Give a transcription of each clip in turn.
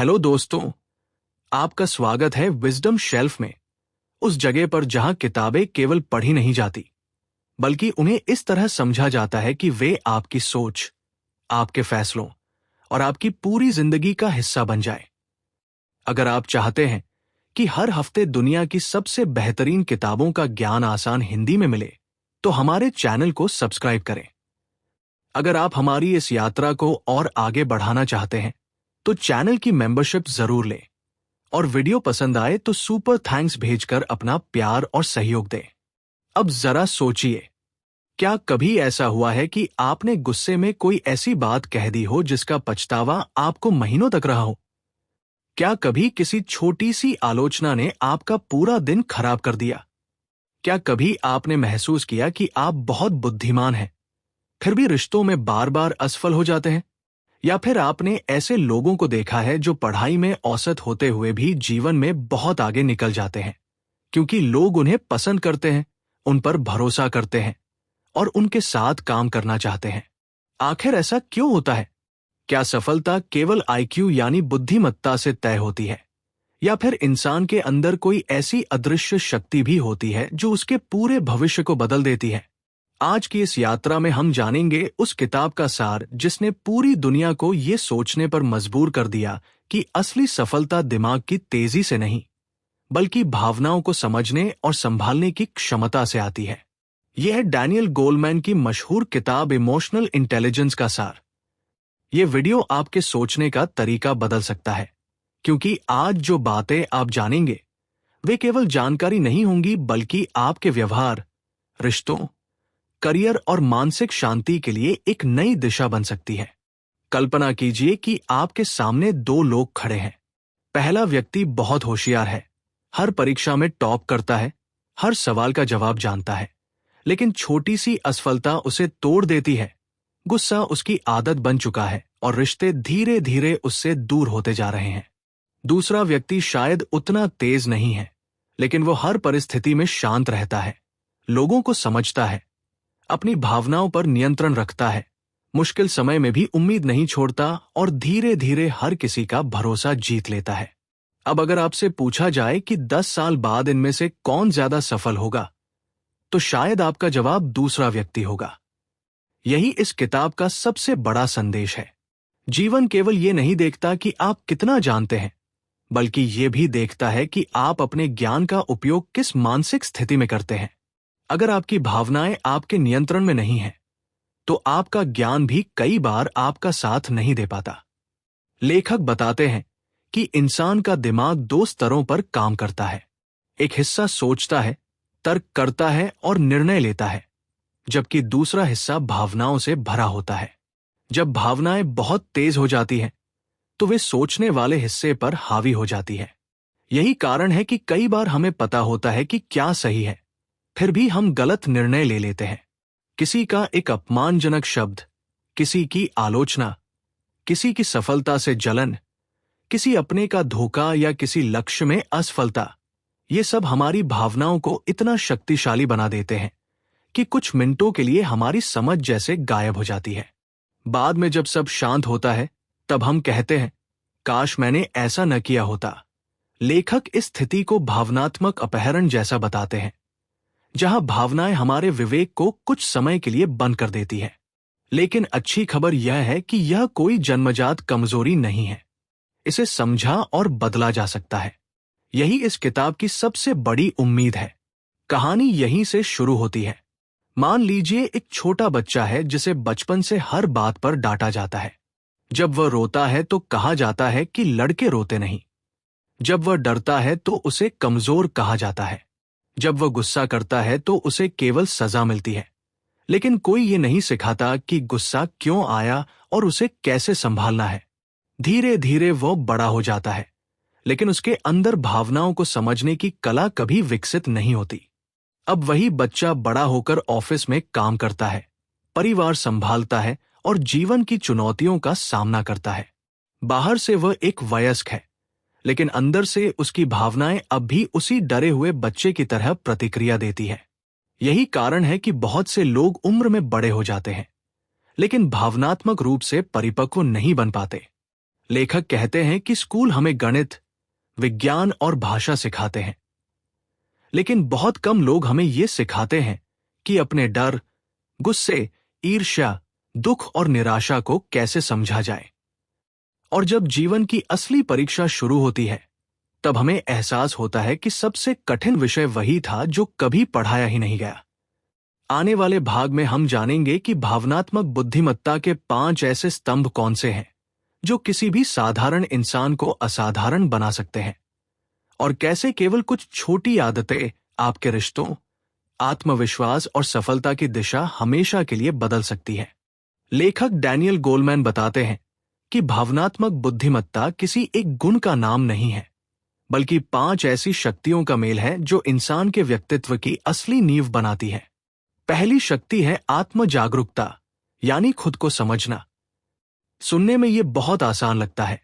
Hello दोस्तों, आपका स्वागत है विजडम शेल्फ में, उस जगह पर जहां किताबें केवल पढ़ी नहीं जाती, बल्कि उन्हें इस तरह समझा जाता है कि वे आपकी सोच, आपके फैसलों और आपकी पूरी जिंदगी का हिस्सा बन जाए। अगर आप चाहते हैं कि हर हफ्ते दुनिया की सबसे बेहतरीन किताबों का ज्ञान आसान हिंदी में मिले, तो हमारे चैनल को सब्सक्राइब करें। अगर आप हमारी इस यात्रा को और आगे बढ़ाना चाहते हैं, तो चैनल की मेंबरशिप जरूर लें और वीडियो पसंद आए तो सुपर थैंक्स भेजकर अपना प्यार और सहयोग दें। अब जरा सोचिए, क्या कभी ऐसा हुआ है कि आपने गुस्से में कोई ऐसी बात कह दी हो जिसका पछतावा आपको महीनों तक रहा हो? क्या कभी किसी छोटी सी आलोचना ने आपका पूरा दिन खराब कर दिया? क्या कभी आपने महसूस किया कि आप बहुत बुद्धिमान हैं, फिर भी रिश्तों में बार बार असफल हो जाते हैं? या फिर आपने ऐसे लोगों को देखा है जो पढ़ाई में औसत होते हुए भी जीवन में बहुत आगे निकल जाते हैं, क्योंकि लोग उन्हें पसंद करते हैं, उन पर भरोसा करते हैं और उनके साथ काम करना चाहते हैं। आखिर ऐसा क्यों होता है? क्या सफलता केवल आईक्यू यानी बुद्धिमत्ता से तय होती है, या फिर इंसान के अंदर कोई ऐसी अदृश्य शक्ति भी होती है जो उसके पूरे भविष्य को बदल देती है? आज की इस यात्रा में हम जानेंगे उस किताब का सार जिसने पूरी दुनिया को ये सोचने पर मजबूर कर दिया कि असली सफलता दिमाग की तेजी से नहीं, बल्कि भावनाओं को समझने और संभालने की क्षमता से आती है। यह है डैनियल गोलमैन की मशहूर किताब इमोशनल इंटेलिजेंस का सार। यह वीडियो आपके सोचने का तरीका बदल सकता है, क्योंकि आज जो बातें आप जानेंगे वे केवल जानकारी नहीं होंगी, बल्कि आपके व्यवहार, रिश्तों, करियर और मानसिक शांति के लिए एक नई दिशा बन सकती है। कल्पना कीजिए कि आपके सामने दो लोग खड़े हैं। पहला व्यक्ति बहुत होशियार है, हर परीक्षा में टॉप करता है, हर सवाल का जवाब जानता है, लेकिन छोटी सी असफलता उसे तोड़ देती है। गुस्सा उसकी आदत बन चुका है और रिश्ते धीरे धीरे उससे दूर होते जा रहे हैं। दूसरा व्यक्ति शायद उतना तेज नहीं है, लेकिन वो हर परिस्थिति में शांत रहता है, लोगों को समझता है, अपनी भावनाओं पर नियंत्रण रखता है, मुश्किल समय में भी उम्मीद नहीं छोड़ता और धीरे धीरे हर किसी का भरोसा जीत लेता है। अब अगर आपसे पूछा जाए कि 10 साल बाद इनमें से कौन ज्यादा सफल होगा, तो शायद आपका जवाब दूसरा व्यक्ति होगा। यही इस किताब का सबसे बड़ा संदेश है। जीवन केवल ये नहीं देखता कि आप कितना जानते हैं, बल्कि ये भी देखता है कि आप अपने ज्ञान का उपयोग किस मानसिक स्थिति में करते हैं। अगर आपकी भावनाएं आपके नियंत्रण में नहीं हैं, तो आपका ज्ञान भी कई बार आपका साथ नहीं दे पाता। लेखक बताते हैं कि इंसान का दिमाग 2 स्तरों पर काम करता है। एक हिस्सा सोचता है, तर्क करता है और निर्णय लेता है, जबकि दूसरा हिस्सा भावनाओं से भरा होता है। जब भावनाएं बहुत तेज हो जाती हैं, तो वे सोचने वाले हिस्से पर हावी हो जाती है। यही कारण है कि कई बार हमें पता होता है कि क्या सही है, फिर भी हम गलत निर्णय ले लेते हैं। किसी का एक अपमानजनक शब्द, किसी की आलोचना, किसी की सफलता से जलन, किसी अपने का धोखा या किसी लक्ष्य में असफलता, ये सब हमारी भावनाओं को इतना शक्तिशाली बना देते हैं कि कुछ मिनटों के लिए हमारी समझ जैसे गायब हो जाती है। बाद में जब सब शांत होता है, तब हम कहते हैं, काश मैंने ऐसा न किया होता। लेखक इस स्थिति को भावनात्मक अपहरण जैसा बताते हैं, जहां भावनाएं हमारे विवेक को कुछ समय के लिए बंद कर देती है। लेकिन अच्छी खबर यह है कि यह कोई जन्मजात कमजोरी नहीं है। इसे समझा और बदला जा सकता है। यही इस किताब की सबसे बड़ी उम्मीद है। कहानी यहीं से शुरू होती है। मान लीजिए एक छोटा बच्चा है जिसे बचपन से हर बात पर डांटा जाता है। जब वह रोता है तो कहा जाता है कि लड़के रोते नहीं। जब वह डरता है तो उसे कमजोर कहा जाता है। जब वह गुस्सा करता है तो उसे केवल सजा मिलती है। लेकिन कोई ये नहीं सिखाता कि गुस्सा क्यों आया और उसे कैसे संभालना है। धीरे धीरे वो बड़ा हो जाता है, लेकिन उसके अंदर भावनाओं को समझने की कला कभी विकसित नहीं होती। अब वही बच्चा बड़ा होकर ऑफिस में काम करता है, परिवार संभालता है और जीवन की चुनौतियों का सामना करता है। बाहर से वह एक वयस्क है, लेकिन अंदर से उसकी भावनाएं अब भी उसी डरे हुए बच्चे की तरह प्रतिक्रिया देती है। यही कारण है कि बहुत से लोग उम्र में बड़े हो जाते हैं, लेकिन भावनात्मक रूप से परिपक्व नहीं बन पाते। लेखक कहते हैं कि स्कूल हमें गणित, विज्ञान और भाषा सिखाते हैं, लेकिन बहुत कम लोग हमें ये सिखाते हैं कि अपने डर, गुस्से, ईर्ष्या, दुख और निराशा को कैसे समझा जाए। और जब जीवन की असली परीक्षा शुरू होती है, तब हमें एहसास होता है कि सबसे कठिन विषय वही था जो कभी पढ़ाया ही नहीं गया। आने वाले भाग में हम जानेंगे कि भावनात्मक बुद्धिमत्ता के 5 ऐसे स्तंभ कौन से हैं जो किसी भी साधारण इंसान को असाधारण बना सकते हैं, और कैसे केवल कुछ छोटी आदतें आपके रिश्तों, आत्मविश्वास और सफलता की दिशा हमेशा के लिए बदल सकती है। लेखक डैनियल गोलमैन बताते हैं कि भावनात्मक बुद्धिमत्ता किसी एक गुण का नाम नहीं है, बल्कि 5 ऐसी शक्तियों का मेल है जो इंसान के व्यक्तित्व की असली नींव बनाती है। पहली शक्ति है आत्म जागरूकता, यानी खुद को समझना। सुनने में यह बहुत आसान लगता है,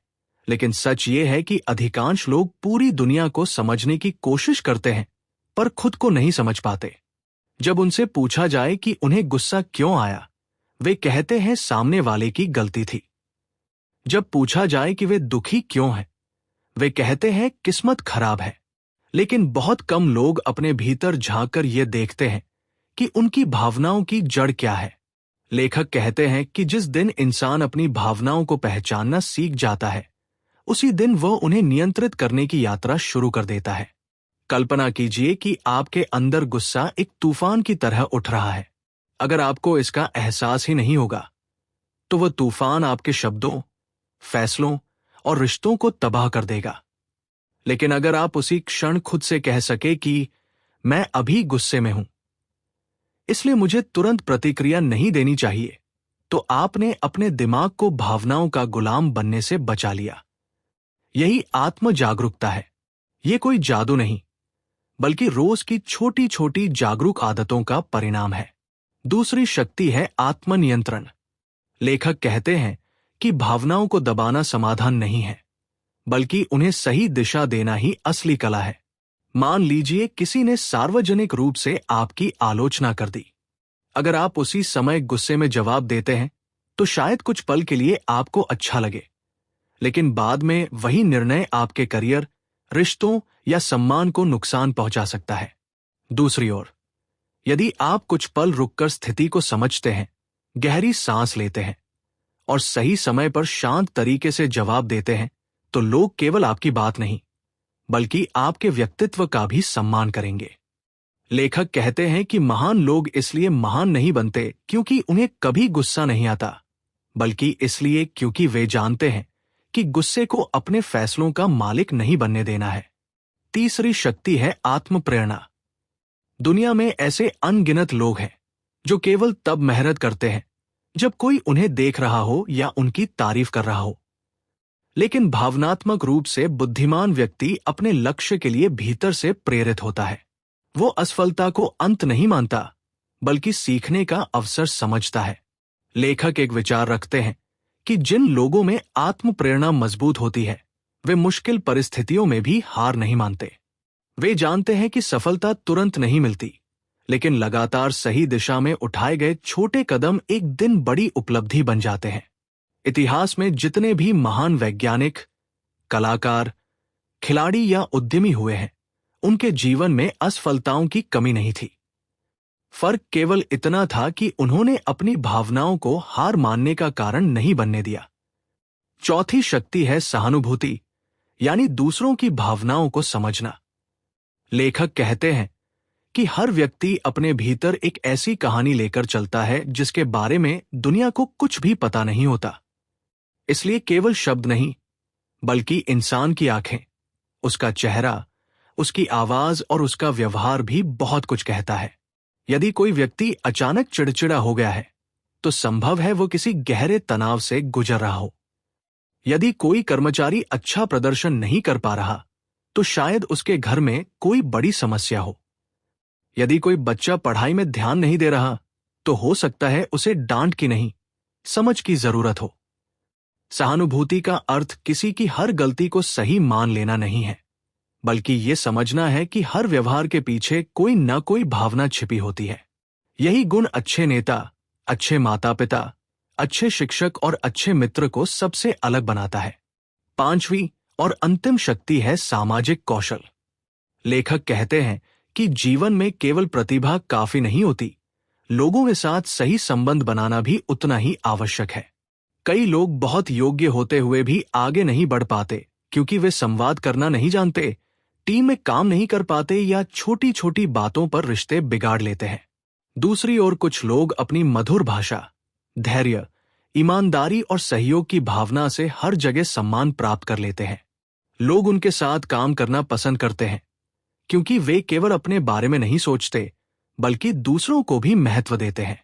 लेकिन सच ये है कि अधिकांश लोग पूरी दुनिया को समझने की कोशिश करते हैं, पर खुद को नहीं समझ पाते। जब उनसे पूछा जाए कि उन्हें गुस्सा क्यों आया, वे कहते हैं सामने वाले की गलती थी। जब पूछा जाए कि वे दुखी क्यों हैं, वे कहते हैं किस्मत खराब है। लेकिन बहुत कम लोग अपने भीतर झांककर ये देखते हैं कि उनकी भावनाओं की जड़ क्या है। लेखक कहते हैं कि जिस दिन इंसान अपनी भावनाओं को पहचानना सीख जाता है, उसी दिन वह उन्हें नियंत्रित करने की यात्रा शुरू कर देता है। कल्पना कीजिए कि आपके अंदर गुस्सा एक तूफान की तरह उठ रहा है। अगर आपको इसका एहसास ही नहीं होगा, तो वह तूफान आपके शब्दों, फैसलों और रिश्तों को तबाह कर देगा। लेकिन अगर आप उसी क्षण खुद से कह सके कि मैं अभी गुस्से में हूं, इसलिए मुझे तुरंत प्रतिक्रिया नहीं देनी चाहिए, तो आपने अपने दिमाग को भावनाओं का गुलाम बनने से बचा लिया। यही आत्म जागरूकता है। यह कोई जादू नहीं, बल्कि रोज की छोटी छोटी जागरूक आदतों का परिणाम है। दूसरी शक्ति है आत्मनियंत्रण। लेखक कहते हैं कि भावनाओं को दबाना समाधान नहीं है, बल्कि उन्हें सही दिशा देना ही असली कला है। मान लीजिए किसी ने सार्वजनिक रूप से आपकी आलोचना कर दी। अगर आप उसी समय गुस्से में जवाब देते हैं, तो शायद कुछ पल के लिए आपको अच्छा लगे, लेकिन बाद में वही निर्णय आपके करियर, रिश्तों या सम्मान को नुकसान पहुंचा सकता है। दूसरी ओर, यदि आप कुछ पल रुककर स्थिति को समझते हैं, गहरी सांस लेते हैं और सही समय पर शांत तरीके से जवाब देते हैं, तो लोग केवल आपकी बात नहीं, बल्कि आपके व्यक्तित्व का भी सम्मान करेंगे। लेखक कहते हैं कि महान लोग इसलिए महान नहीं बनते क्योंकि उन्हें कभी गुस्सा नहीं आता, बल्कि इसलिए क्योंकि वे जानते हैं कि गुस्से को अपने फैसलों का मालिक नहीं बनने देना है। तीसरी शक्ति है आत्म प्रेरणा। दुनिया में ऐसे अनगिनत लोग हैं जो केवल तब मेहनत करते हैं जब कोई उन्हें देख रहा हो या उनकी तारीफ कर रहा हो। लेकिन भावनात्मक रूप से बुद्धिमान व्यक्ति अपने लक्ष्य के लिए भीतर से प्रेरित होता है। वो असफलता को अंत नहीं मानता, बल्कि सीखने का अवसर समझता है। लेखक एक विचार रखते हैं कि जिन लोगों में आत्म प्रेरणा मजबूत होती है, वे मुश्किल परिस्थितियों में भी हार नहीं मानते। वे जानते हैं कि सफलता तुरंत नहीं मिलती, लेकिन लगातार सही दिशा में उठाए गए छोटे कदम एक दिन बड़ी उपलब्धि बन जाते हैं। इतिहास में जितने भी महान वैज्ञानिक, कलाकार, खिलाड़ी या उद्यमी हुए हैं, उनके जीवन में असफलताओं की कमी नहीं थी। फर्क केवल इतना था कि उन्होंने अपनी भावनाओं को हार मानने का कारण नहीं बनने दिया। चौथी शक्ति है सहानुभूति, यानी दूसरों की भावनाओं को समझना। लेखक कहते हैं कि हर व्यक्ति अपने भीतर एक ऐसी कहानी लेकर चलता है जिसके बारे में दुनिया को कुछ भी पता नहीं होता। इसलिए केवल शब्द नहीं, बल्कि इंसान की आंखें, उसका चेहरा, उसकी आवाज और उसका व्यवहार भी बहुत कुछ कहता है। यदि कोई व्यक्ति अचानक चिड़चिड़ा हो गया है, तो संभव है वो किसी गहरे तनाव से गुजर रहा हो। यदि कोई कर्मचारी अच्छा प्रदर्शन नहीं कर पा रहा, तो शायद उसके घर में कोई बड़ी समस्या हो। यदि कोई बच्चा पढ़ाई में ध्यान नहीं दे रहा, तो हो सकता है उसे डांट की नहीं, समझ की जरूरत हो। सहानुभूति का अर्थ किसी की हर गलती को सही मान लेना नहीं है, बल्कि ये समझना है कि हर व्यवहार के पीछे कोई न कोई भावना छिपी होती है। यही गुण अच्छे नेता, अच्छे माता पिता, अच्छे शिक्षक और अच्छे मित्र को सबसे अलग बनाता है। पांचवी और अंतिम शक्ति है सामाजिक कौशल। लेखक कहते हैं कि जीवन में केवल प्रतिभा काफी नहीं होती, लोगों के साथ सही संबंध बनाना भी उतना ही आवश्यक है। कई लोग बहुत योग्य होते हुए भी आगे नहीं बढ़ पाते क्योंकि वे संवाद करना नहीं जानते, टीम में काम नहीं कर पाते या छोटी छोटी बातों पर रिश्ते बिगाड़ लेते हैं। दूसरी ओर कुछ लोग अपनी मधुर भाषा, धैर्य, ईमानदारी और सहयोग की भावना से हर जगह सम्मान प्राप्त कर लेते हैं। लोग उनके साथ काम करना पसंद करते हैं क्योंकि वे केवल अपने बारे में नहीं सोचते बल्कि दूसरों को भी महत्व देते हैं।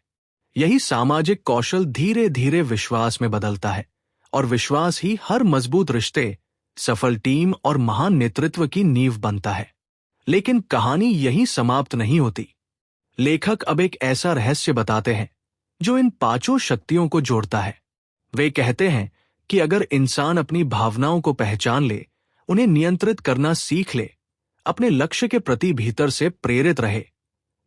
यही सामाजिक कौशल धीरे धीरे विश्वास में बदलता है और विश्वास ही हर मजबूत रिश्ते, सफल टीम और महान नेतृत्व की नींव बनता है। लेकिन कहानी यहीं समाप्त नहीं होती। लेखक अब एक ऐसा रहस्य बताते हैं जो इन पांचों शक्तियों को जोड़ता है। वे कहते हैं कि अगर इंसान अपनी भावनाओं को पहचान ले, उन्हें नियंत्रित करना सीख ले, अपने लक्ष्य के प्रति भीतर से प्रेरित रहे,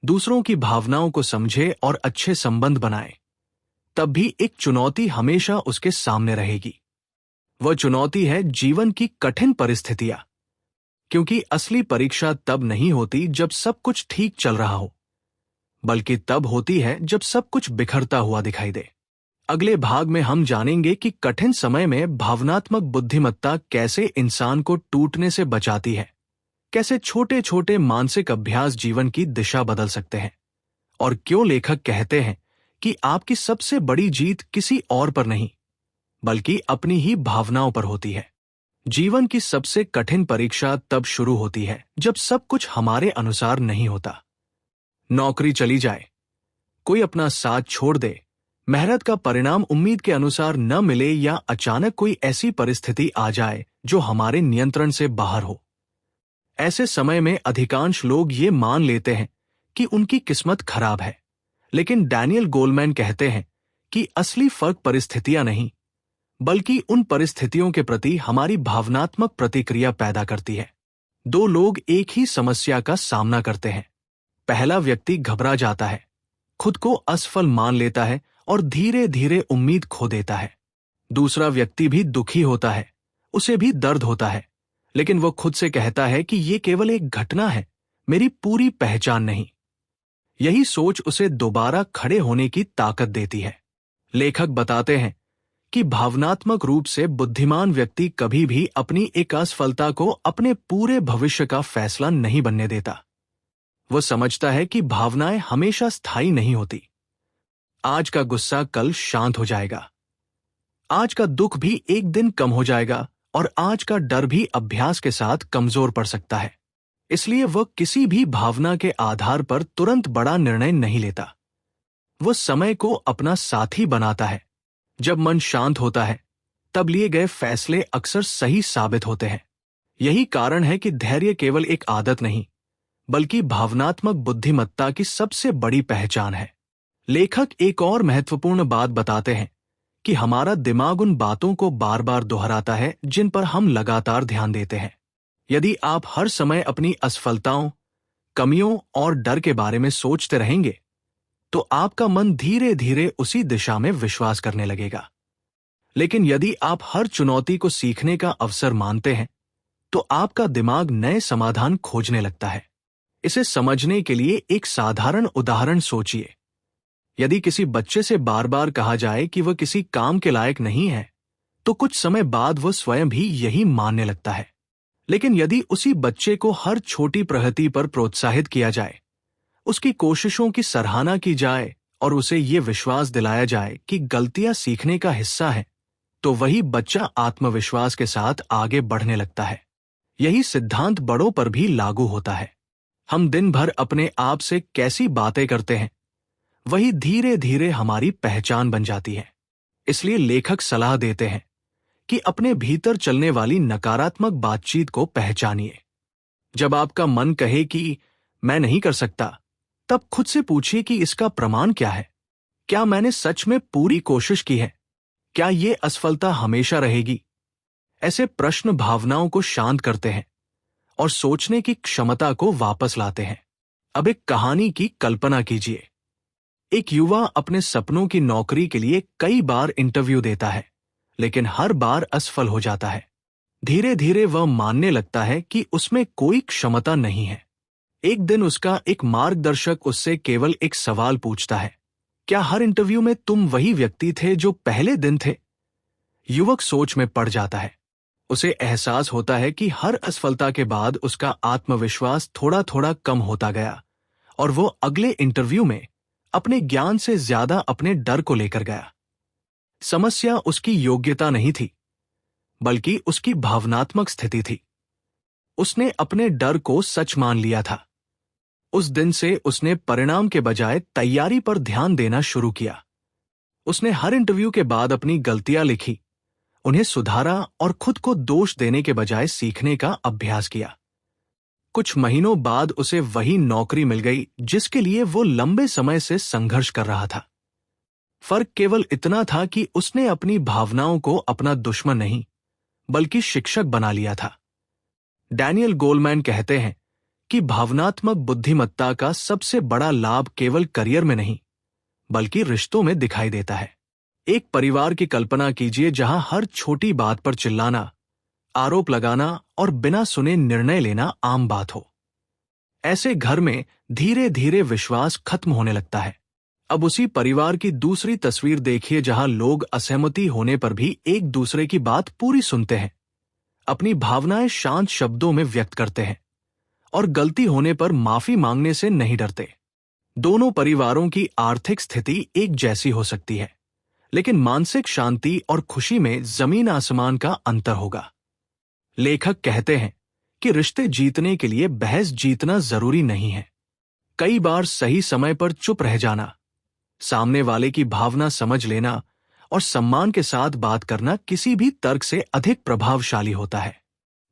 दूसरों की भावनाओं को समझे और अच्छे संबंध बनाए, तब भी एक चुनौती हमेशा उसके सामने रहेगी। वह चुनौती है जीवन की कठिन परिस्थितियां, क्योंकि असली परीक्षा तब नहीं होती जब सब कुछ ठीक चल रहा हो, बल्कि तब होती है जब सब कुछ बिखरता हुआ दिखाई दे। अगले भाग में हम जानेंगे कि कठिन समय में भावनात्मक बुद्धिमत्ता कैसे इंसान को टूटने से बचाती है, कैसे छोटे छोटे मानसिक अभ्यास जीवन की दिशा बदल सकते हैं, और क्यों लेखक कहते हैं कि आपकी सबसे बड़ी जीत किसी और पर नहीं बल्कि अपनी ही भावनाओं पर होती है। जीवन की सबसे कठिन परीक्षा तब शुरू होती है जब सब कुछ हमारे अनुसार नहीं होता। नौकरी चली जाए, कोई अपना साथ छोड़ दे, मेहनत का परिणाम उम्मीद के अनुसार न मिले या अचानक कोई ऐसी परिस्थिति आ जाए जो हमारे नियंत्रण से बाहर हो। ऐसे समय में अधिकांश लोग ये मान लेते हैं कि उनकी किस्मत खराब है, लेकिन डैनियल गोलमैन कहते हैं कि असली फर्क परिस्थितियां नहीं बल्कि उन परिस्थितियों के प्रति हमारी भावनात्मक प्रतिक्रिया पैदा करती है। दो लोग एक ही समस्या का सामना करते हैं। पहला व्यक्ति घबरा जाता है, खुद को असफल मान लेता है और धीरे धीरे उम्मीद खो देता है। दूसरा व्यक्ति भी दुखी होता है, उसे भी दर्द होता है, लेकिन वो खुद से कहता है कि ये केवल एक घटना है, मेरी पूरी पहचान नहीं। यही सोच उसे दोबारा खड़े होने की ताकत देती है। लेखक बताते हैं कि भावनात्मक रूप से बुद्धिमान व्यक्ति कभी भी अपनी एक असफलता को अपने पूरे भविष्य का फैसला नहीं बनने देता। वो समझता है कि भावनाएं हमेशा स्थायी नहीं होती। आज का गुस्सा कल शांत हो जाएगा, आज का दुख भी एक दिन कम हो जाएगा और आज का डर भी अभ्यास के साथ कमजोर पड़ सकता है। इसलिए वह किसी भी भावना के आधार पर तुरंत बड़ा निर्णय नहीं लेता। वह समय को अपना साथी बनाता है। जब मन शांत होता है, तब लिए गए फैसले अक्सर सही साबित होते हैं। यही कारण है कि धैर्य केवल एक आदत नहीं, बल्कि भावनात्मक बुद्धिमत्ता की सबसे बड़ी पहचान है। लेखक एक और महत्वपूर्ण बात बताते हैं कि हमारा दिमाग उन बातों को बार बार दोहराता है जिन पर हम लगातार ध्यान देते हैं। यदि आप हर समय अपनी असफलताओं, कमियों और डर के बारे में सोचते रहेंगे, तो आपका मन धीरे धीरे उसी दिशा में विश्वास करने लगेगा। लेकिन यदि आप हर चुनौती को सीखने का अवसर मानते हैं, तो आपका दिमाग नए समाधान खोजने लगता है। इसे समझने के लिए एक साधारण उदाहरण सोचिए। यदि किसी बच्चे से बार बार कहा जाए कि वह किसी काम के लायक नहीं है, तो कुछ समय बाद वह स्वयं भी यही मानने लगता है। लेकिन यदि उसी बच्चे को हर छोटी प्रगति पर प्रोत्साहित किया जाए, उसकी कोशिशों की सराहना की जाए और उसे ये विश्वास दिलाया जाए कि गलतियां सीखने का हिस्सा है, तो वही बच्चा आत्मविश्वास के साथ आगे बढ़ने लगता है। यही सिद्धांत बड़ों पर भी लागू होता है। हम दिन भर अपने आप से कैसी बातें करते हैं, वही धीरे धीरे हमारी पहचान बन जाती है। इसलिए लेखक सलाह देते हैं कि अपने भीतर चलने वाली नकारात्मक बातचीत को पहचानिए। जब आपका मन कहे कि मैं नहीं कर सकता, तब खुद से पूछिए कि इसका प्रमाण क्या है। क्या मैंने सच में पूरी कोशिश की है? क्या ये असफलता हमेशा रहेगी? ऐसे प्रश्न भावनाओं को शांत करते हैं और सोचने की क्षमता को वापस लाते हैं। अब एक कहानी की कल्पना कीजिए। एक युवा अपने सपनों की नौकरी के लिए कई बार इंटरव्यू देता है, लेकिन हर बार असफल हो जाता है। धीरे धीरे वह मानने लगता है कि उसमें कोई क्षमता नहीं है। एक दिन उसका एक मार्गदर्शक उससे केवल एक सवाल पूछता है, क्या हर इंटरव्यू में तुम वही व्यक्ति थे जो पहले दिन थे? युवक सोच में पड़ जाता है। उसे एहसास होता है कि हर असफलता के बाद उसका आत्मविश्वास थोड़ा थोड़ा कम होता गया और वो अगले इंटरव्यू में अपने ज्ञान से ज्यादा अपने डर को लेकर गया। समस्या उसकी योग्यता नहीं थी, बल्कि उसकी भावनात्मक स्थिति थी। उसने अपने डर को सच मान लिया था। उस दिन से उसने परिणाम के बजाय तैयारी पर ध्यान देना शुरू किया। उसने हर इंटरव्यू के बाद अपनी गलतियां लिखी, उन्हें सुधारा और खुद को दोष देने के बजाय सीखने का अभ्यास किया। कुछ महीनों बाद उसे वही नौकरी मिल गई जिसके लिए वो लंबे समय से संघर्ष कर रहा था। फर्क केवल इतना था कि उसने अपनी भावनाओं को अपना दुश्मन नहीं, बल्कि शिक्षक बना लिया था। डैनियल गोलमैन कहते हैं कि भावनात्मक बुद्धिमत्ता का सबसे बड़ा लाभ केवल करियर में नहीं, बल्कि रिश्तों में दिखाई देता है। एक परिवार की कल्पना कीजिए जहां हर छोटी बात पर चिल्लाना, आरोप लगाना और बिना सुने निर्णय लेना आम बात हो। ऐसे घर में धीरे धीरे विश्वास खत्म होने लगता है। अब उसी परिवार की दूसरी तस्वीर देखिए जहां लोग असहमति होने पर भी एक दूसरे की बात पूरी सुनते हैं, अपनी भावनाएं शांत शब्दों में व्यक्त करते हैं और गलती होने पर माफी मांगने से नहीं डरते। दोनों परिवारों की आर्थिक स्थिति एक जैसी हो सकती है, लेकिन मानसिक शांति और खुशी में जमीन आसमान का अंतर होगा। लेखक कहते हैं कि रिश्ते जीतने के लिए बहस जीतना जरूरी नहीं है। कई बार सही समय पर चुप रह जाना, सामने वाले की भावना समझ लेना और सम्मान के साथ बात करना किसी भी तर्क से अधिक प्रभावशाली होता है।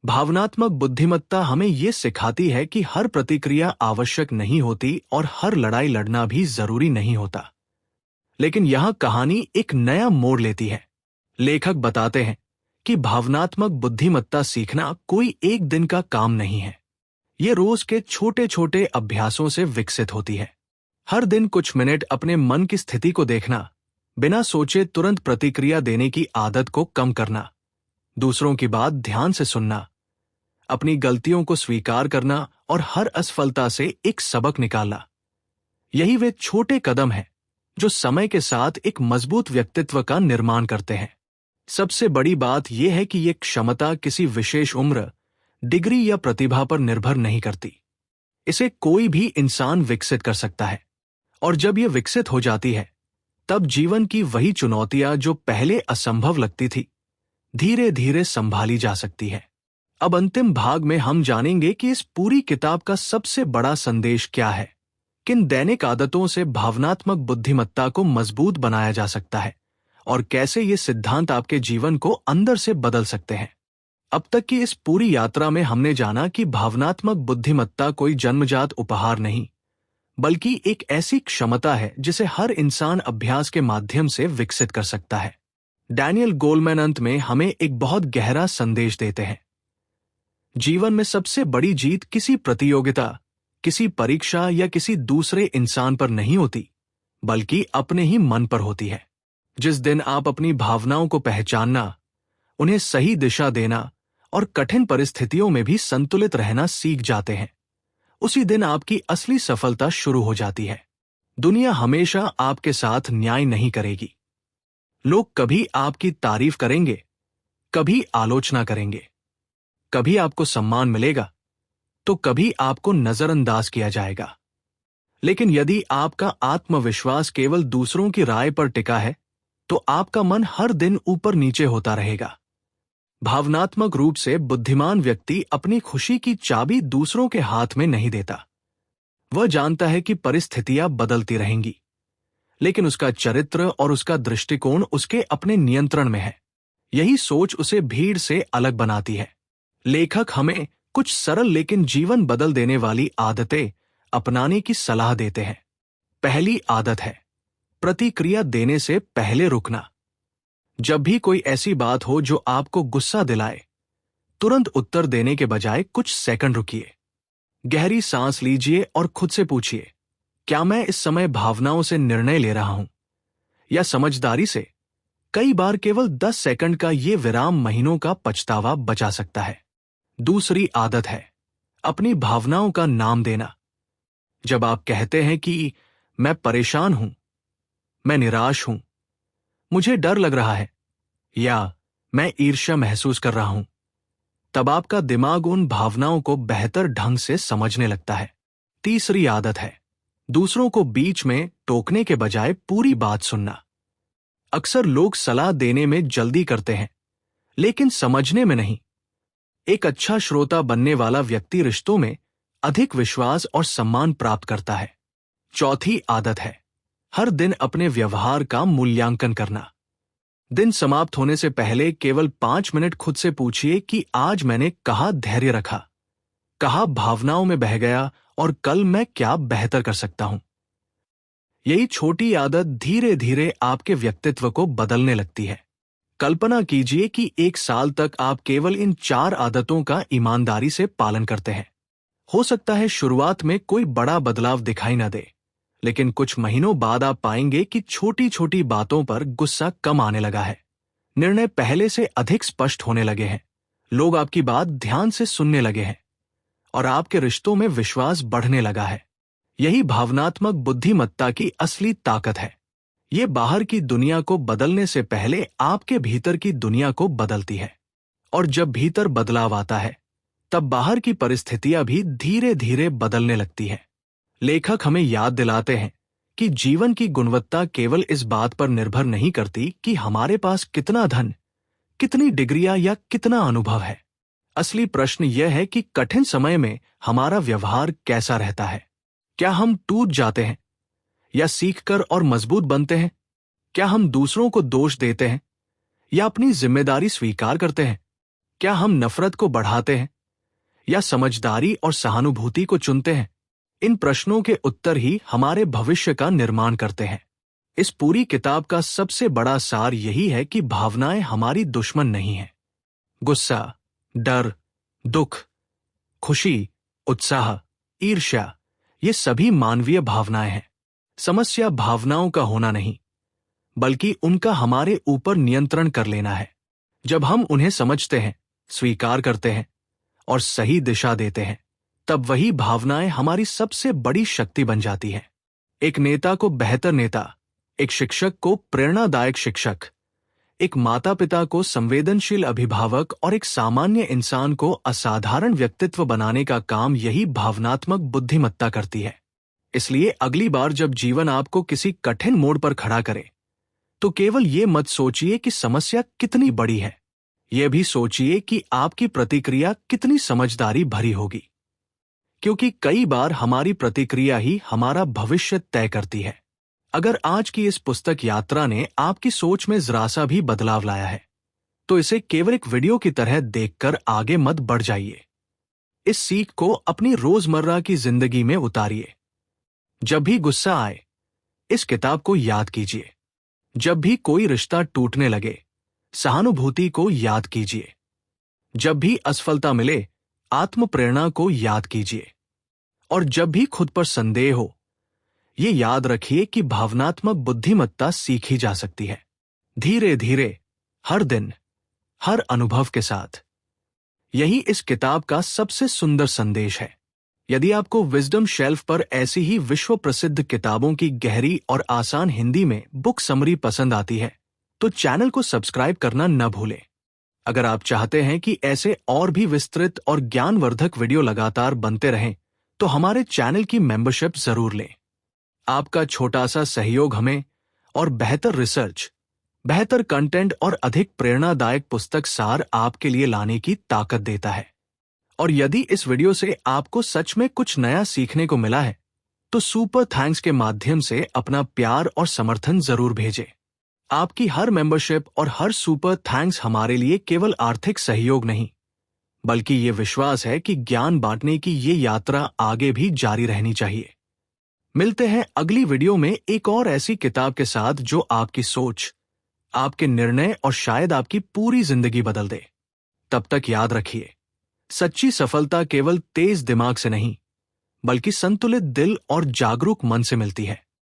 भावनात्मक बुद्धिमत्ता हमें ये सिखाती है कि हर प्रतिक्रिया आवश्यक नहीं होती और हर लड़ाई लड़ना भी जरूरी नहीं होता। लेकिन यहां कहानी एक नया मोड़ लेती है। लेखक बताते हैं कि भावनात्मक बुद्धिमत्ता सीखना कोई एक दिन का काम नहीं है। ये रोज के छोटे छोटे अभ्यासों से विकसित होती है। हर दिन कुछ मिनट अपने मन की स्थिति को देखना, बिना सोचे तुरंत प्रतिक्रिया देने की आदत को कम करना, दूसरों की बात ध्यान से सुनना, अपनी गलतियों को स्वीकार करना और हर असफलता से एक सबक निकालना। यही वे छोटे कदम हैं जो समय के साथ एक मजबूत व्यक्तित्व का निर्माण करते हैं। सबसे बड़ी बात यह है कि ये क्षमता किसी विशेष उम्र, डिग्री या प्रतिभा पर निर्भर नहीं करती। इसे कोई भी इंसान विकसित कर सकता है और जब ये विकसित हो जाती है, तब जीवन की वही चुनौतियां जो पहले असंभव लगती थी, धीरे धीरे संभाली जा सकती है। अब अंतिम भाग में हम जानेंगे कि इस पूरी किताब का सबसे बड़ा संदेश क्या है, किन दैनिक आदतों से भावनात्मक बुद्धिमत्ता को मजबूत बनाया जा सकता है और कैसे ये सिद्धांत आपके जीवन को अंदर से बदल सकते हैं। अब तक की इस पूरी यात्रा में हमने जाना कि भावनात्मक बुद्धिमत्ता कोई जन्मजात उपहार नहीं, बल्कि एक ऐसी क्षमता है जिसे हर इंसान अभ्यास के माध्यम से विकसित कर सकता है। डैनियल गोलमैन अंत में हमें एक बहुत गहरा संदेश देते हैं। जीवन में सबसे बड़ी जीत किसी प्रतियोगिता, किसी परीक्षा या किसी दूसरे इंसान पर नहीं होती, बल्कि अपने ही मन पर होती है। जिस दिन आप अपनी भावनाओं को पहचानना, उन्हें सही दिशा देना और कठिन परिस्थितियों में भी संतुलित रहना सीख जाते हैं, उसी दिन आपकी असली सफलता शुरू हो जाती है। दुनिया हमेशा आपके साथ न्याय नहीं करेगी। लोग कभी आपकी तारीफ करेंगे, कभी आलोचना करेंगे, कभी आपको सम्मान मिलेगा तो कभी आपको नजरअंदाज किया जाएगा। लेकिन यदि आपका आत्मविश्वास केवल दूसरों की राय पर टिका है, तो आपका मन हर दिन ऊपर नीचे होता रहेगा। भावनात्मक रूप से बुद्धिमान व्यक्ति अपनी खुशी की चाबी दूसरों के हाथ में नहीं देता। वह जानता है कि परिस्थितियां बदलती रहेंगी, लेकिन उसका चरित्र और उसका दृष्टिकोण उसके अपने नियंत्रण में है। यही सोच उसे भीड़ से अलग बनाती है। लेखक हमें कुछ सरल लेकिन जीवन बदल देने वाली आदतें अपनाने की सलाह देते हैं। पहली आदत है प्रतिक्रिया देने से पहले रुकना। जब भी कोई ऐसी बात हो जो आपको गुस्सा दिलाए, तुरंत उत्तर देने के बजाय कुछ सेकंड रुकिए। गहरी सांस लीजिए और खुद से पूछिए, क्या मैं इस समय भावनाओं से निर्णय ले रहा हूं या समझदारी से? कई बार केवल 10 सेकंड का ये विराम महीनों का पछतावा बचा सकता है। दूसरी आदत है अपनी भावनाओं का नाम देना। जब आप कहते हैं कि मैं परेशान हूं, मैं निराश हूं, मुझे डर लग रहा है या मैं ईर्ष्या महसूस कर रहा हूं, तब आपका दिमाग उन भावनाओं को बेहतर ढंग से समझने लगता है। तीसरी आदत है दूसरों को बीच में टोकने के बजाय पूरी बात सुनना। अक्सर लोग सलाह देने में जल्दी करते हैं, लेकिन समझने में नहीं। एक अच्छा श्रोता बनने वाला व्यक्ति रिश्तों में अधिक विश्वास और सम्मान प्राप्त करता है। चौथी आदत है हर दिन अपने व्यवहार का मूल्यांकन करना। दिन समाप्त होने से पहले केवल 5 मिनट खुद से पूछिए कि आज मैंने कहाँ धैर्य रखा, कहाँ भावनाओं में बह गया और कल मैं क्या बेहतर कर सकता हूं। यही छोटी आदत धीरे धीरे आपके व्यक्तित्व को बदलने लगती है। कल्पना कीजिए कि 1 साल तक आप केवल इन 4 आदतों का ईमानदारी से पालन करते हैं। हो सकता है शुरुआत में कोई बड़ा बदलाव दिखाई न दे, लेकिन कुछ महीनों बाद आप पाएंगे कि छोटी छोटी बातों पर गुस्सा कम आने लगा है, निर्णय पहले से अधिक स्पष्ट होने लगे हैं, लोग आपकी बात ध्यान से सुनने लगे हैं और आपके रिश्तों में विश्वास बढ़ने लगा है। यही भावनात्मक बुद्धिमत्ता की असली ताकत है। ये बाहर की दुनिया को बदलने से पहले आपके भीतर की दुनिया को बदलती है, और जब भीतर बदलाव आता है तब बाहर की परिस्थितियां भी धीरे धीरे बदलने लगती हैं। लेखक हमें याद दिलाते हैं कि जीवन की गुणवत्ता केवल इस बात पर निर्भर नहीं करती कि हमारे पास कितना धन, कितनी डिग्रियां या कितना अनुभव है। असली प्रश्न यह है कि कठिन समय में हमारा व्यवहार कैसा रहता है। क्या हम टूट जाते हैं या सीखकर और मजबूत बनते हैं? क्या हम दूसरों को दोष देते हैं या अपनी जिम्मेदारी स्वीकार करते हैं? क्या हम नफरत को बढ़ाते हैं या समझदारी और सहानुभूति को चुनते हैं? इन प्रश्नों के उत्तर ही हमारे भविष्य का निर्माण करते हैं। इस पूरी किताब का सबसे बड़ा सार यही है कि भावनाएं हमारी दुश्मन नहीं हैं। गुस्सा, डर, दुख, खुशी, उत्साह, ईर्ष्या, ये सभी मानवीय भावनाएं हैं। समस्या भावनाओं का होना नहीं, बल्कि उनका हमारे ऊपर नियंत्रण कर लेना है। जब हम उन्हें समझते हैं, स्वीकार करते हैं और सही दिशा देते हैं, तब वही भावनाएं हमारी सबसे बड़ी शक्ति बन जाती हैं। एक नेता को बेहतर नेता, एक शिक्षक को प्रेरणादायक शिक्षक, एक माता पिता को संवेदनशील अभिभावक और एक सामान्य इंसान को असाधारण व्यक्तित्व बनाने का काम यही भावनात्मक बुद्धिमत्ता करती है। इसलिए अगली बार जब जीवन आपको किसी कठिन मोड़ पर खड़ा करे, तो केवल ये मत सोचिए कि समस्या कितनी बड़ी है, यह भी सोचिए कि आपकी प्रतिक्रिया कितनी समझदारी भरी होगी, क्योंकि कई बार हमारी प्रतिक्रिया ही हमारा भविष्य तय करती है। अगर आज की इस पुस्तक यात्रा ने आपकी सोच में जरा सा भी बदलाव लाया है, तो इसे केवल एक वीडियो की तरह देखकर आगे मत बढ़ जाइए। इस सीख को अपनी रोजमर्रा की जिंदगी में उतारिए। जब भी गुस्सा आए, इस किताब को याद कीजिए। जब भी कोई रिश्ता टूटने लगे, सहानुभूति को याद कीजिए। जब भी असफलता मिले, आत्म प्रेरणा को याद कीजिए। और जब भी खुद पर संदेह हो, ये याद रखिए कि भावनात्मक बुद्धिमत्ता सीखी जा सकती है, धीरे धीरे, हर दिन, हर अनुभव के साथ। यही इस किताब का सबसे सुंदर संदेश है। यदि आपको विजडम शेल्फ पर ऐसी ही विश्व प्रसिद्ध किताबों की गहरी और आसान हिंदी में बुक समरी पसंद आती है, तो चैनल को सब्सक्राइब करना न भूलें। अगर आप चाहते हैं कि ऐसे और भी विस्तृत और ज्ञानवर्धक वीडियो लगातार बनते रहें, तो हमारे चैनल की मेंबरशिप जरूर लें। आपका छोटा सा सहयोग हमें और बेहतर रिसर्च, बेहतर कंटेंट और अधिक प्रेरणादायक पुस्तक सार आपके लिए लाने की ताकत देता है। और यदि इस वीडियो से आपको सच में कुछ नया सीखने को मिला है, तो सुपर थैंक्स के माध्यम से अपना प्यार और समर्थन जरूर भेजें। आपकी हर मेंबरशिप और हर सुपर थैंक्स हमारे लिए केवल आर्थिक सहयोग नहीं, बल्कि ये विश्वास है कि ज्ञान बांटने की ये यात्रा आगे भी जारी रहनी चाहिए। मिलते हैं अगली वीडियो में एक और ऐसी किताब के साथ जो आपकी सोच, आपके निर्णय और शायद आपकी पूरी जिंदगी बदल दे। तब तक याद रखिए, सच्ची सफलता केवल तेज दिमाग से नहीं, बल्कि संतुलित दिल और जागरूक मन से मिलती है।